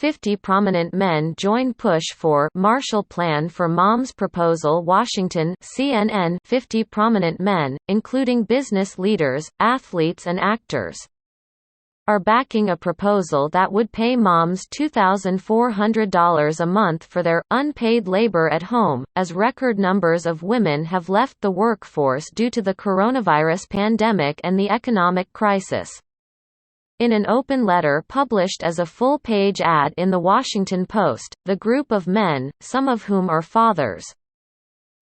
50 prominent men join push for Marshall Plan for Moms proposal. Washington, CNN. 50 prominent men, including business leaders, athletes and actors, are backing a proposal that would pay moms $2,400 a month for their unpaid labor at home, as record numbers of women have left the workforce due to the coronavirus pandemic and the economic crisis. In an open letter published as a full-page ad in The Washington Post, the group of men, some of whom are fathers,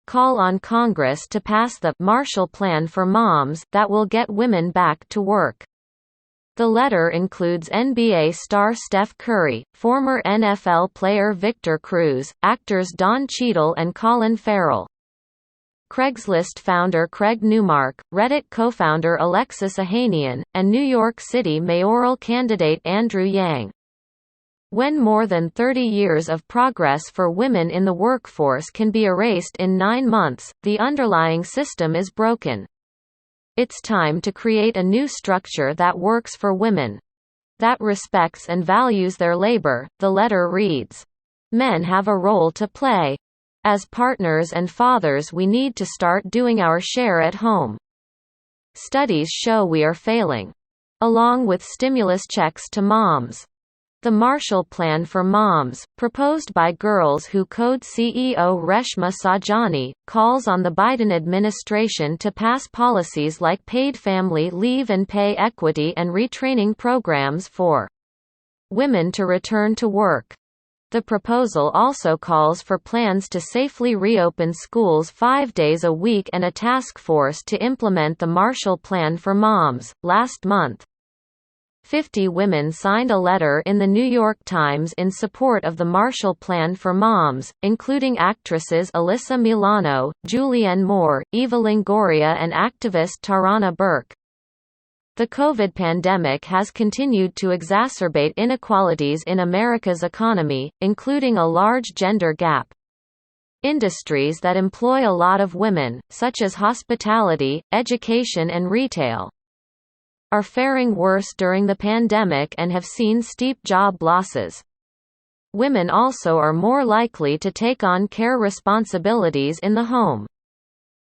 call on Congress to pass the Marshall Plan for Moms that will get women back to work. The letter includes NBA star Steph Curry, former NFL player Victor Cruz, actors Don Cheadle and Colin Farrell, Craigslist founder Craig Newmark, Reddit co-founder Alexis Ohanian, and New York City mayoral candidate Andrew Yang. When more than 30 years of progress for women in the workforce can be erased in 9 months, the underlying system is broken. It's time to create a new structure that works for women, that respects and values their labor, the letter reads. Men have a role to play. As partners and fathers, we need to start doing our share at home. Studies show we are failing. Along with stimulus checks to moms. The Marshall Plan for Moms, proposed by Girls Who Code CEO Reshma Saujani, calls on the Biden administration to pass policies like paid family leave and pay equity and retraining programs for women to return to work. The proposal also calls for plans to safely reopen schools 5 days a week and a task force to implement the Marshall Plan for Moms. Last month, 50 women signed a letter in The New York Times in support of the Marshall Plan for Moms, including actresses Alyssa Milano, Julianne Moore, Eva Longoria and activist Tarana Burke. The COVID pandemic has continued to exacerbate inequalities in America's economy, including a large gender gap. Industries that employ a lot of women, such as hospitality, education and retail, are faring worse during the pandemic and have seen steep job losses. Women also are more likely to take on care responsibilities in the home.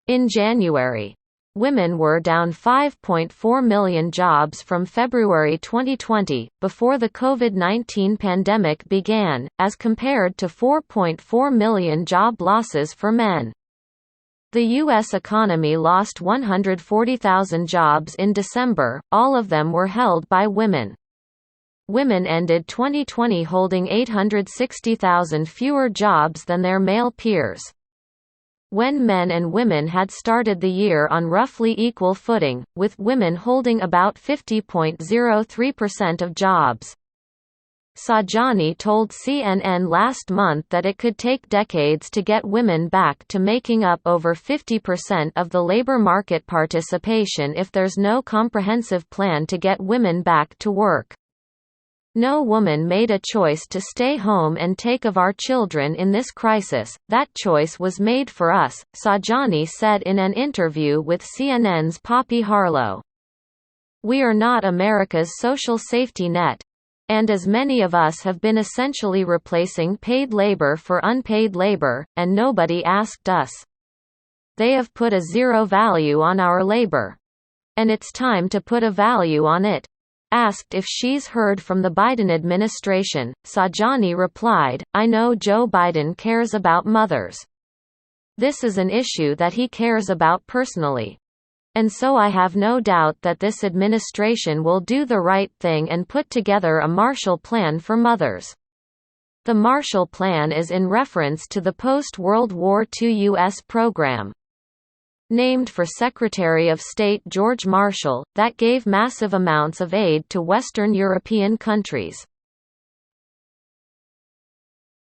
In January, women were down 5.4 million jobs from February 2020, before the COVID-19 pandemic began, as compared to 4.4 million job losses for men. The U.S. economy lost 140,000 jobs in December, all of them were held by women. Women ended 2020 holding 860,000 fewer jobs than their male peers. When men and women had started the year on roughly equal footing, with women holding about 50.03% of jobs. Saujani told CNN last month that it could take decades to get women back to making up over 50% of the labor market participation if there's no comprehensive plan to get women back to work. No woman made a choice to stay home and take of our children in this crisis, that choice was made for us, Saujani said in an interview with CNN's Poppy Harlow. We are not America's social safety net. And as many of us have been essentially replacing paid labor for unpaid labor, and nobody asked us. They have put a zero value on our labor. And it's time to put a value on it. Asked if she's heard from the Biden administration, Saujani replied, I know Joe Biden cares about mothers. This is an issue that he cares about personally. And so I have no doubt that this administration will do the right thing and put together a Marshall Plan for mothers. The Marshall Plan is in reference to the post-World War II U.S. program, named for Secretary of State George Marshall, that gave massive amounts of aid to Western European countries.